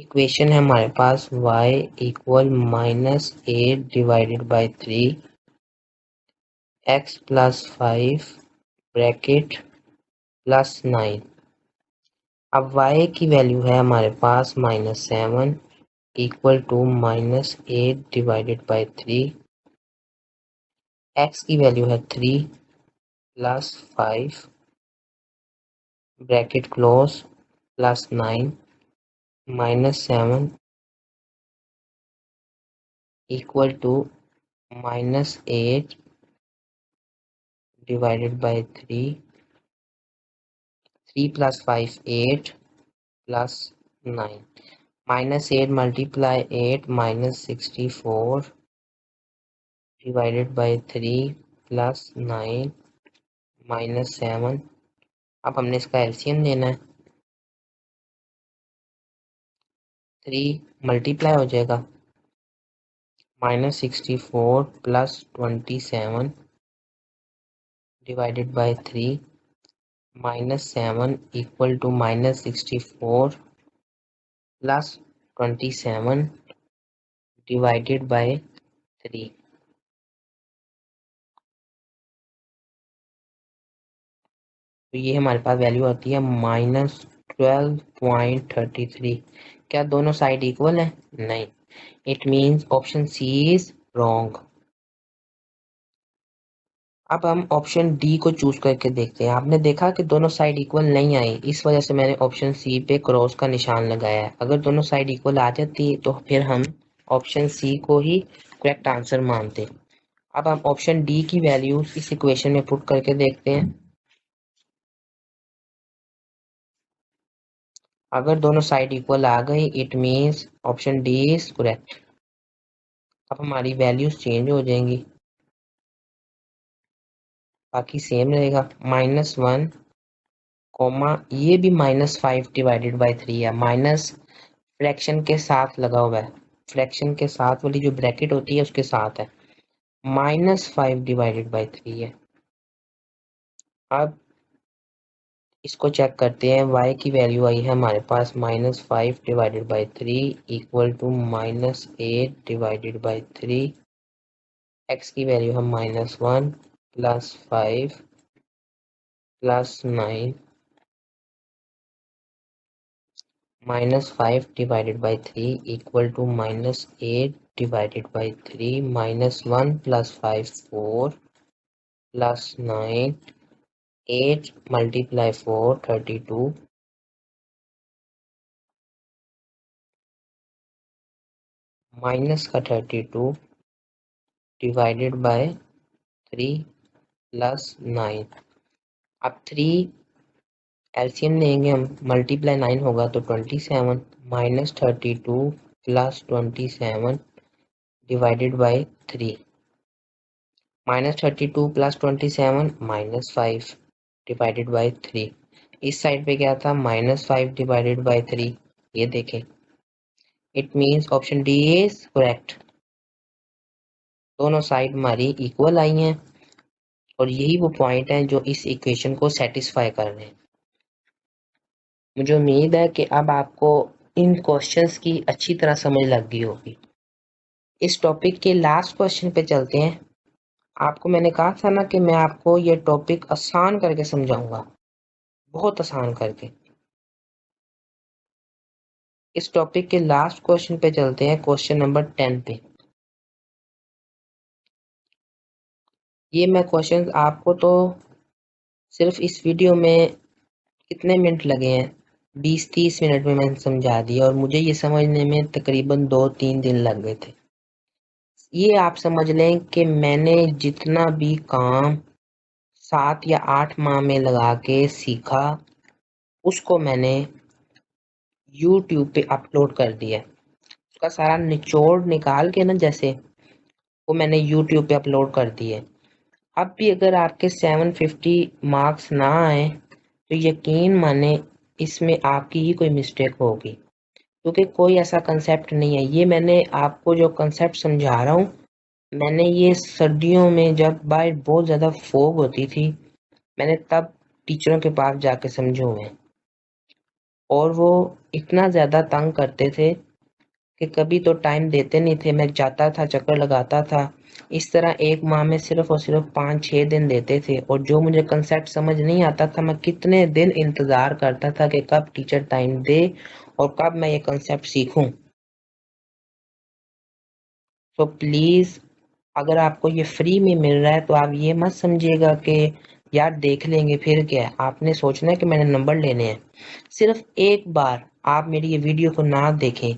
इक्वेशन है हमारे पास y equal -8 divided by 3x plus 5 bracket plus 9। अब y की वैल्यू है हमारे पास -7 equal to -8 divided by 3। x की वैल्यू है 3 plus 5 bracket close plus 9 -7 equal to -8 divided by 3। 3 plus 5 8 plus 9। -8 multiply 8 -64 divided by 3 plus 9 -7। अब हमने इसका एलसीएम लेना है। 3 मल्टीप्लाई हो जाएगा -64 plus 27 divided by 3 -7 equal to -64 plus 27 divided by 3। तो ये हमारे पास वैल्यू आती है -12.33। क्या दोनों साइड इक्वल है? नहीं, it means option C is wrong. अब हम ऑप्शन डी को चूज करके देखते हैं। आपने देखा कि दोनों साइड इक्वल नहीं आई, इस वजह से मैंने ऑप्शन सी पे क्रॉस का निशान लगाया है। अगर दोनों साइड इक्वल आ जाती तो फिर हम ऑप्शन सी को ही करेक्ट आंसर मानते। अब हम ऑप्शन डी की वैल्यूज इस इक्वेशन में पुट करके देखते हैं। अगर दोनों साइड इक्वल आ गई it means option D is correct. अब हमारी वैल्यूज चेंज हो जाएंगी, बाकी सेम रहेगा। -1 कोमा ये भी -5 डिवाइडेड बाई 3 है। माइनस फ्रैक्शन के साथ लगा हुआ है, फ्रैक्शन के साथ वाली जो ब्रैकेट होती है उसके साथ है। -5 डिवाइडेड बाई 3 है। अब इसको चेक करते हैं। y की वैल्यू आई है हमारे पास -5 divided by 3 equal to -8 divided by 3। x की वैल्यू है -1 plus 5 plus 9 -5 divided by 3 equal to -8 divided by 3 -1 plus 5 4 plus 9 8 multiply 4 32 minus का 32 डिवाइडेड बाय 3 प्लस 9। अब 3 एलसीएम लेंगे हम, मल्टीप्लाई 9 होगा तो 27 -32 plus 27 divided by 3 -32 plus 27 -5 divided by 3। इस साइड पे क्या था -5 डिवाइडेड बाय 3, ये देखें। It means option D is correct. दोनों साइड हमारी इक्वल आई हैं और यही वो पॉइंट है जो इस इक्वेशन को सेटिस्फाई कर रहे हैं। मुझे उम्मीद है कि अब आपको इन क्वेश्चंस की अच्छी तरह समझ लग गई होगी। इस टॉपिक के लास्ट क्वेश्चन पे चलते हैं। आपको मैंने कहा था ना कि मैं आपको ये टॉपिक आसान करके समझाऊंगा, बहुत आसान करके। इस टॉपिक के लास्ट क्वेश्चन पे चलते हैं, क्वेश्चन नंबर 10 पे। ये मैं क्वेश्चन आपको तो सिर्फ इस वीडियो में कितने मिनट लगे हैं, 20-30 मिनट में मैंने समझा दिया और मुझे ये समझने में तकरीबन 2-3 दिन लग गए थे। ये आप समझ लें कि मैंने जितना भी काम 7 या 8 माह में लगा के सीखा उसको मैंने YouTube पे अपलोड कर दिया। उसका सारा निचोड़ निकाल के ना, जैसे वो मैंने YouTube पे अपलोड कर दिए। अब भी अगर आपके 750 मार्क्स ना आए तो यकीन माने इसमें आपकी ही कोई मिस्टेक होगी, क्योंकि कोई ऐसा कंसेप्ट नहीं है। ये मैंने आपको जो कंसेप्ट समझा रहा हूँ, मैंने ये सर्दियों में जब बाहर बहुत ज़्यादा फोग होती थी, मैंने तब टीचरों के पास जाके समझे हुए हैं। और वो इतना ज़्यादा तंग करते थे कि कभी तो टाइम देते नहीं थे। मैं जाता था, चक्कर लगाता था, इस तरह एक माह में सिर्फ और सिर्फ 5-6 दिन देते थे। और जो मुझे कंसेप्ट समझ नहीं आता था, मैं कितने दिन इंतज़ार करता था कि कब टीचर टाइम दे और कब मैं ये कंसेप्ट सीखूं। तो प्लीज़, अगर आपको ये फ्री में मिल रहा है तो आप ये मत समझिएगा कि यार देख लेंगे फिर क्या है। आपने सोचना है कि मैंने नंबर लेने हैं। सिर्फ एक बार आप मेरी ये वीडियो को ना देखें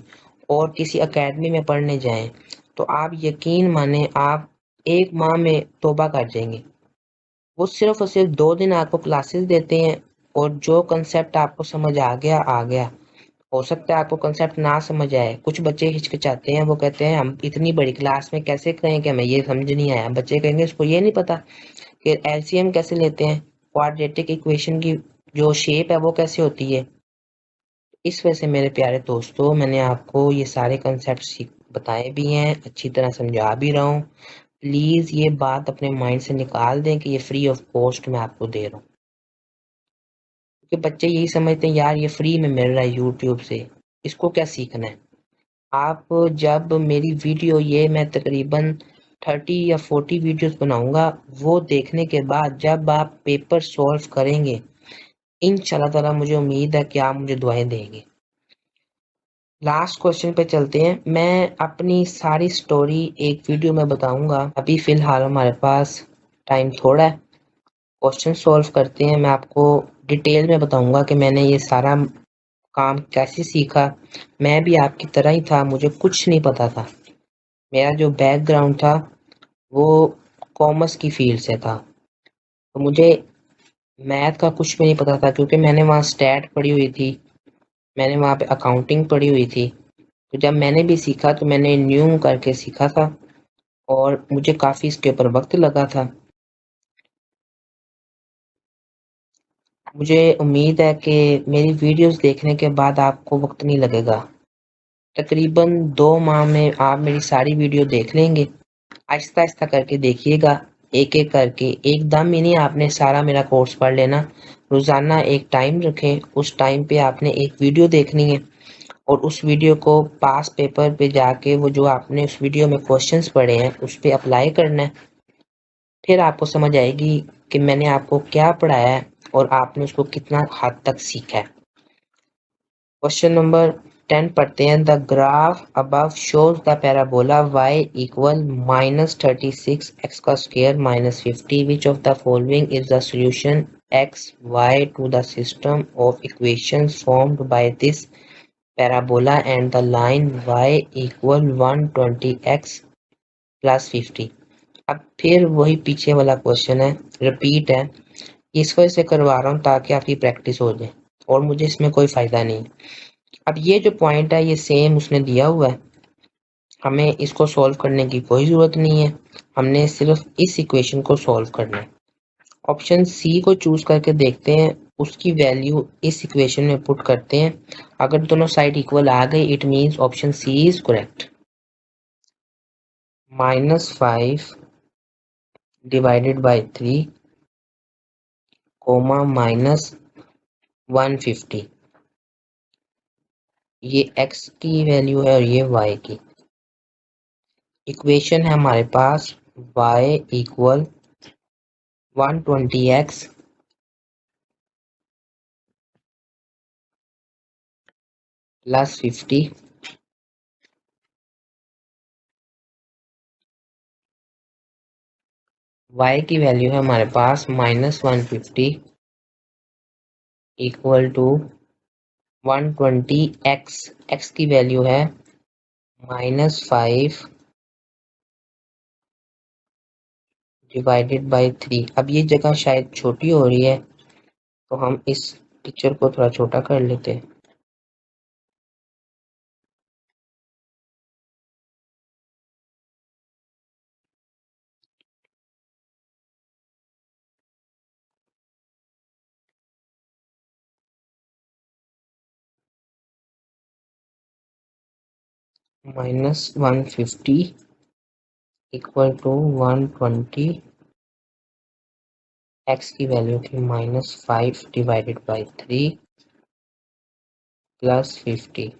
और किसी एकेडमी में पढ़ने जाएं तो आप यकीन माने आप एक माह में तौबा कर जाएंगे। वो सिर्फ और सिर्फ 2 दिन आपको क्लासेस देते हैं और जो कंसेप्ट आपको समझ आ गया आ गया। हो सकता है आपको कंसेप्ट ना समझ आए। कुछ बच्चे हिचकिचाते हैं, वो कहते हैं हम इतनी बड़ी क्लास में कैसे कहें कि हमें ये समझ नहीं आया। बच्चे कहेंगे इसको ये नहीं पता कि एलसीएम कैसे लेते हैं, क्वाड्रेटिक इक्वेशन की जो शेप है वो कैसे होती है। इस वजह से मेरे प्यारे दोस्तों, मैंने आपको ये सारे कंसेप्ट बताए भी हैं, अच्छी तरह समझा भी रहा हूँ। प्लीज ये बात अपने माइंड से निकाल दें कि ये फ्री ऑफ कॉस्ट मैं आपको दे रहा हूँ, क्योंकि बच्चे यही समझते हैं यार ये फ्री में मिल रहा है यूट्यूब से, इसको क्या सीखना है। आप जब मेरी वीडियो ये मैं तकरीबन 30 या 40 वीडियोस बनाऊंगा, वो देखने के बाद जब आप पेपर सॉल्व करेंगे, इंशाल्लाह ताला मुझे उम्मीद है कि आप मुझे दुआएं देंगे। लास्ट क्वेश्चन पे चलते हैं। मैं अपनी सारी स्टोरी एक वीडियो में बताऊंगा, अभी फिलहाल हमारे पास टाइम थोड़ा है। क्वेश्चन सॉल्व करते हैं, मैं आपको डिटेल में बताऊंगा कि मैंने ये सारा काम कैसे सीखा। मैं भी आपकी तरह ही था, मुझे कुछ नहीं पता था। मेरा जो बैकग्राउंड था वो कॉमर्स की फील्ड से था, तो मुझे मैथ का कुछ भी नहीं पता था, क्योंकि मैंने वहाँ स्टैट पढ़ी हुई थी, मैंने वहाँ पे अकाउंटिंग पढ़ी हुई थी। तो जब मैंने भी सीखा तो मैंने न्यू करके सीखा था, और मुझे काफ़ी इसके ऊपर वक्त लगा था। मुझे उम्मीद है कि मेरी वीडियोस देखने के बाद आपको वक्त नहीं लगेगा। तकरीबन 2 माह में आप मेरी सारी वीडियो देख लेंगे। आहिस्ता आहिस्ता करके देखिएगा, एक एक करके, एकदम ही नहीं आपने सारा मेरा कोर्स पढ़ लेना। रोजाना एक टाइम रखें, उस टाइम पे आपने एक वीडियो देखनी है, और उस वीडियो को पास पेपर पे जाके वो जो आपने उस वीडियो में क्वेश्चंस पढ़े हैं उस पे अप्लाई करना है। फिर आपको समझ आएगी कि मैंने आपको क्या पढ़ाया है और आपने उसको कितना हद तक सीखा है। क्वेश्चन नंबर 10 पढ़ते हैं। The graph above shows the parabola y equal -36 x का square -50 which of the following is the solution x y to the system of equations formed by this parabola and the line y equal 120x plus 50। अब फिर वही पीछे वाला क्वेश्चन है, रिपीट है। इस वजह से करवा रहा हूँ ताकि आपकी प्रैक्टिस हो जाए, और मुझे इसमें कोई फायदा नहीं। अब ये जो पॉइंट है ये सेम उसने दिया हुआ है, हमें इसको सॉल्व करने की कोई ज़रूरत नहीं है, हमने सिर्फ इस इक्वेशन को सॉल्व करना है। ऑप्शन सी को चूज करके देखते हैं, उसकी वैल्यू इस इक्वेशन में पुट करते हैं। अगर दोनों साइड इक्वल आ गई it means option C is correct. -5 divided by 3 comma -150, ये x की वैल्यू है और ये y की। इक्वेशन है हमारे पास y equal 120x plus 50, y की वैल्यू है हमारे पास -150 इक्वल टू 120x, x की वैल्यू है -5 डिवाइडेड बाय 3। अब ये जगह शायद छोटी हो रही है, तो हम इस पिक्चर को थोड़ा छोटा कर लेते हैं। -150 इक्वल टू 120, x की वैल्यू थी -5 डिवाइडेड बाय 3 प्लस 50।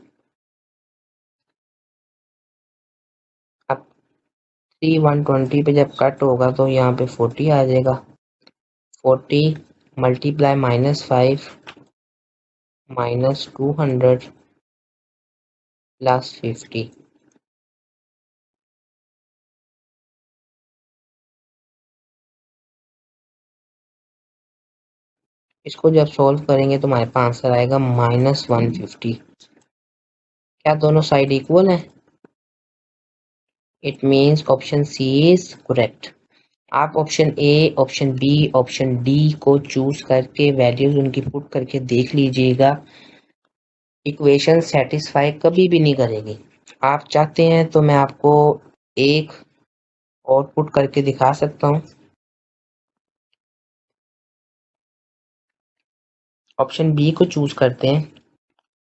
अब 3 120 पे जब कट होगा तो यहाँ पे 40 आ जाएगा। 40 मल्टीप्लाई -5 -200 प्लस 50। इसको जब सॉल्व करेंगे तो हमारे पास आंसर आएगा -150। क्या दोनों साइड इक्वल है? It means option C is correct. आप option A, option B, option D को चूज करके वैल्यूज उनकी पुट करके देख लीजिएगा, इक्वेशन सेटिस्फाई कभी भी नहीं करेगी। आप चाहते हैं तो मैं आपको एक और पुट करके दिखा सकता हूँ। ऑप्शन बी को चूज करते हैं,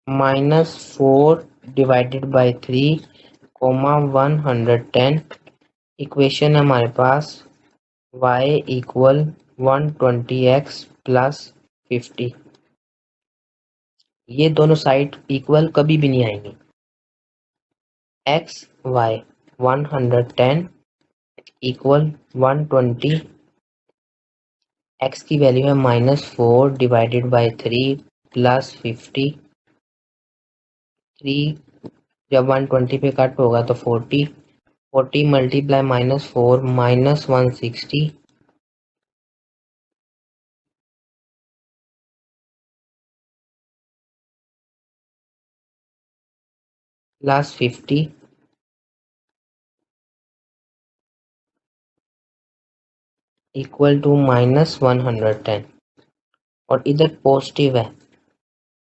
-4 डिवाइडेड बाय 3 कोमा 110 इक्वेशन हमारे पास y इक्वल 120x प्लस 50। ये दोनों साइड इक्वल कभी भी नहीं आएंगी। x y 110 इक्वल 120, x की वैल्यू है -4 डिवाइडेड बाई 3 प्लस 50। 3 जब 120 पे कट होगा तो 40, 40 मल्टीप्लाई -4 -160 प्लस 50 इक्वल टू -110। और इधर पॉजिटिव है,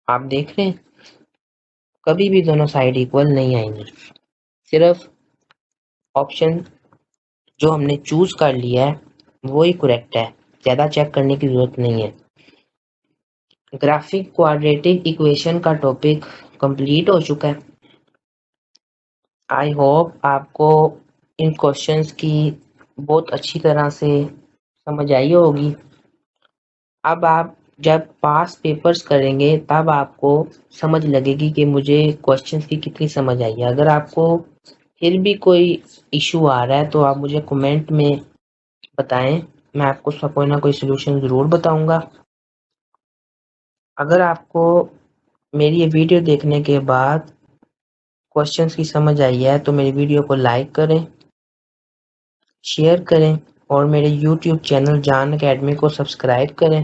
आप देख रहे हैं कभी भी दोनों साइड इक्वल नहीं आएंगी। सिर्फ ऑप्शन जो हमने चूज कर लिया है वो ही करेक्ट है, ज़्यादा चेक करने की जरूरत नहीं है। ग्राफिक क्वाड्रेटिक इक्वेशन का टॉपिक कंप्लीट हो चुका है। आई होप आपको इन क्वेश्चंस की बहुत अच्छी तरह से समझ आई होगी। अब आप जब पास पेपर्स करेंगे तब आपको समझ लगेगी कि मुझे क्वेश्चंस की कितनी समझ आई है। अगर आपको फिर भी कोई इशू आ रहा है तो आप मुझे कमेंट में बताएं, मैं आपको उसका कोई ना कोई सलूशन ज़रूर बताऊंगा। अगर आपको मेरी ये वीडियो देखने के बाद क्वेश्चंस की समझ आई है तो मेरी वीडियो को लाइक करें, शेयर करें और मेरे यूट्यूब चैनल जान अकेडमी को सब्सक्राइब करें।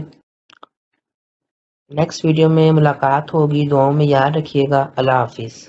नेक्स्ट वीडियो में मुलाकात होगी, दुआओं में याद रखिएगा। अल्लाह हाफिज़।